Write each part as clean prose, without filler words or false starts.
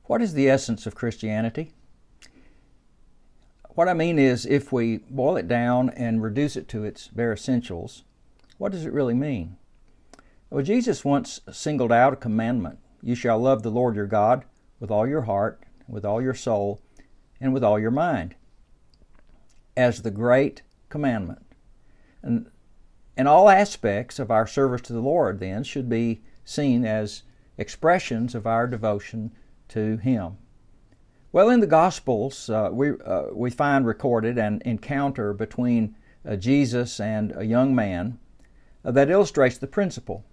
What is the essence of Christianity? What I mean is, if we boil it down and reduce it to its bare essentials, what does it really mean? Well, Jesus once singled out a commandment. You shall love the Lord your God with all your heart, with all your soul, and with all your mind, as the great commandment. And all aspects of our service to the Lord, then, should be seen as expressions of our devotion to Him. Well, in the Gospels, we find recorded an encounter between Jesus and a young man that illustrates the principle.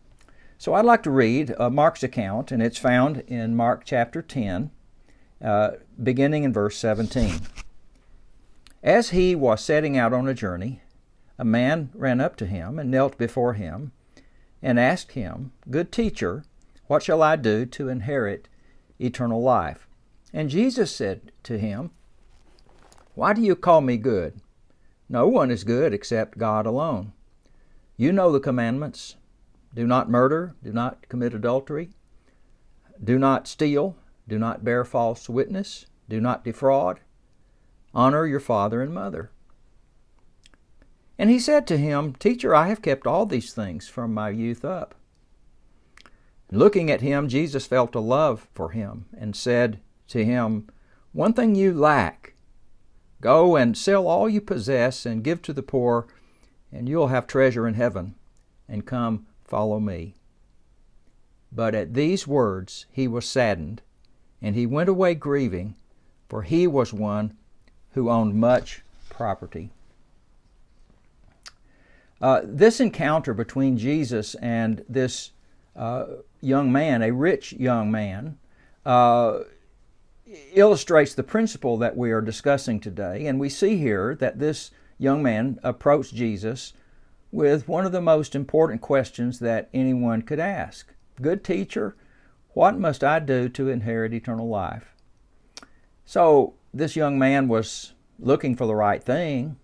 So I'd like to read Mark's account, and it's found in Mark chapter 10, beginning in verse 17. As he was setting out on a journey, a man ran up to him and knelt before him and asked him, "Good teacher, what shall I do to inherit eternal life?" And Jesus said to him, "Why do you call me good? No one is good except God alone. You know the commandments. Do not murder, do not commit adultery, do not steal, do not bear false witness, do not defraud, honor your father and mother." And he said to him, "Teacher, I have kept all these things from my youth up." Looking at him, Jesus felt a love for him and said to him, "One thing you lack. Go and sell all you possess and give to the poor, and you'll have treasure in heaven. And come, follow me." But at these words he was saddened, and he went away grieving, for he was one who owned much property. This encounter between Jesus and this young man, a rich young man, illustrates the principle that we are discussing today. And we see here that this young man approached Jesus with one of the most important questions that anyone could ask. "Good teacher, what must I do to inherit eternal life?" So this young man was looking for the right thing,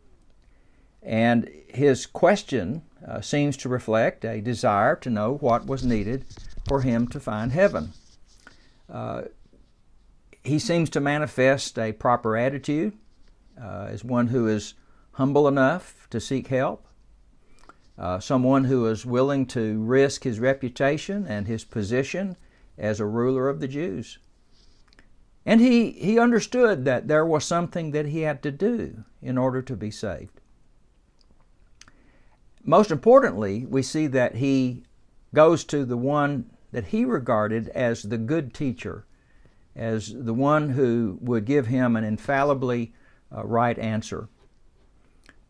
and his question seems to reflect a desire to know what was needed for him to find heaven. He seems to manifest a proper attitude as one who is humble enough to seek help, someone who is willing to risk his reputation and his position as a ruler of the Jews. And he understood that there was something that he had to do in order to be saved. Most importantly, we see that he goes to the one that he regarded as the good teacher, as the one who would give him an infallibly right answer.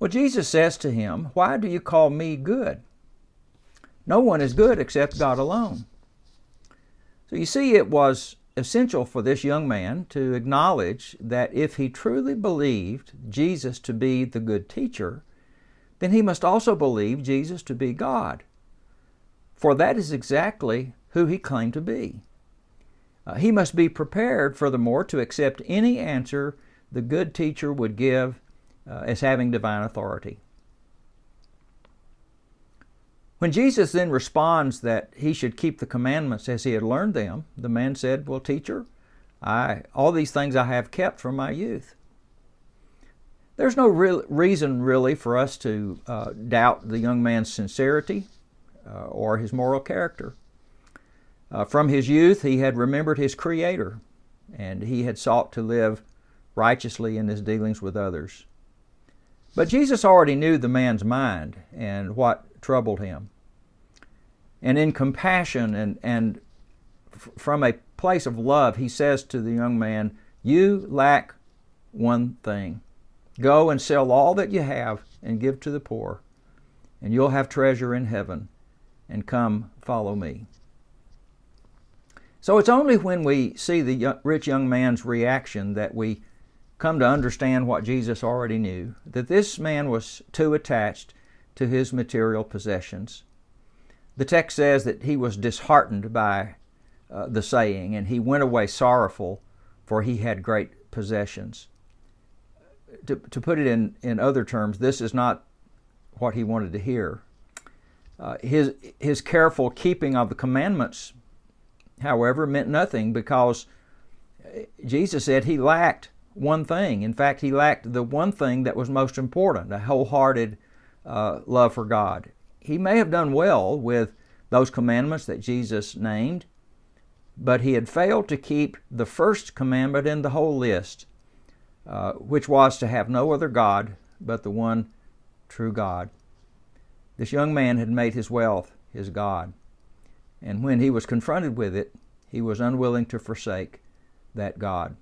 Well, Jesus says to him, "Why do you call me good? No one is good except God alone." So you see, it was essential for this young man to acknowledge that if he truly believed Jesus to be the good teacher, then he must also believe Jesus to be God, for that is exactly who he claimed to be. He must be prepared, furthermore, to accept any answer the good teacher would give as having divine authority. When Jesus then responds that he should keep the commandments as he had learned them, the man said, "Well, teacher, all these things I have kept from my youth." There's no reason really for us to doubt the young man's sincerity or his moral character. From his youth, he had remembered his Creator, and he had sought to live righteously in his dealings with others. But Jesus already knew the man's mind and what troubled him. And in compassion and from a place of love, he says to the young man, "You lack one thing. Go and sell all that you have and give to the poor, and you'll have treasure in heaven, and come follow me." So it's only when we see the rich young man's reaction that we come to understand what Jesus already knew, that this man was too attached to his material possessions. The text says that he was disheartened by the saying, and he went away sorrowful, for he had great possessions. To put it in other terms, this is not what he wanted to hear. His careful keeping of the commandments, however, meant nothing, because Jesus said he lacked one thing. In fact, he lacked the one thing that was most important, a wholehearted love for God. He may have done well with those commandments that Jesus named, but he had failed to keep the first commandment in the whole list, which was to have no other God but the one true God. This young man had made his wealth his God, and when he was confronted with it, he was unwilling to forsake that God.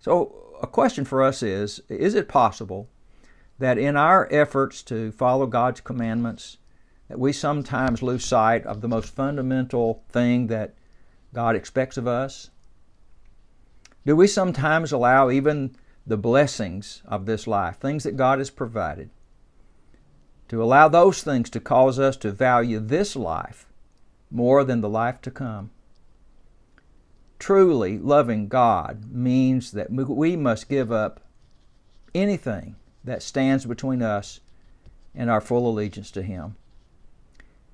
So a question for us is it possible that in our efforts to follow God's commandments, that we sometimes lose sight of the most fundamental thing that God expects of us? Do we sometimes allow even the blessings of this life, things that God has provided, to allow those things to cause us to value this life more than the life to come? Truly loving God means that we must give up anything that stands between us and our full allegiance to Him.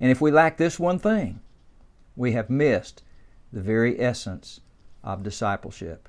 And if we lack this one thing, we have missed the very essence of discipleship.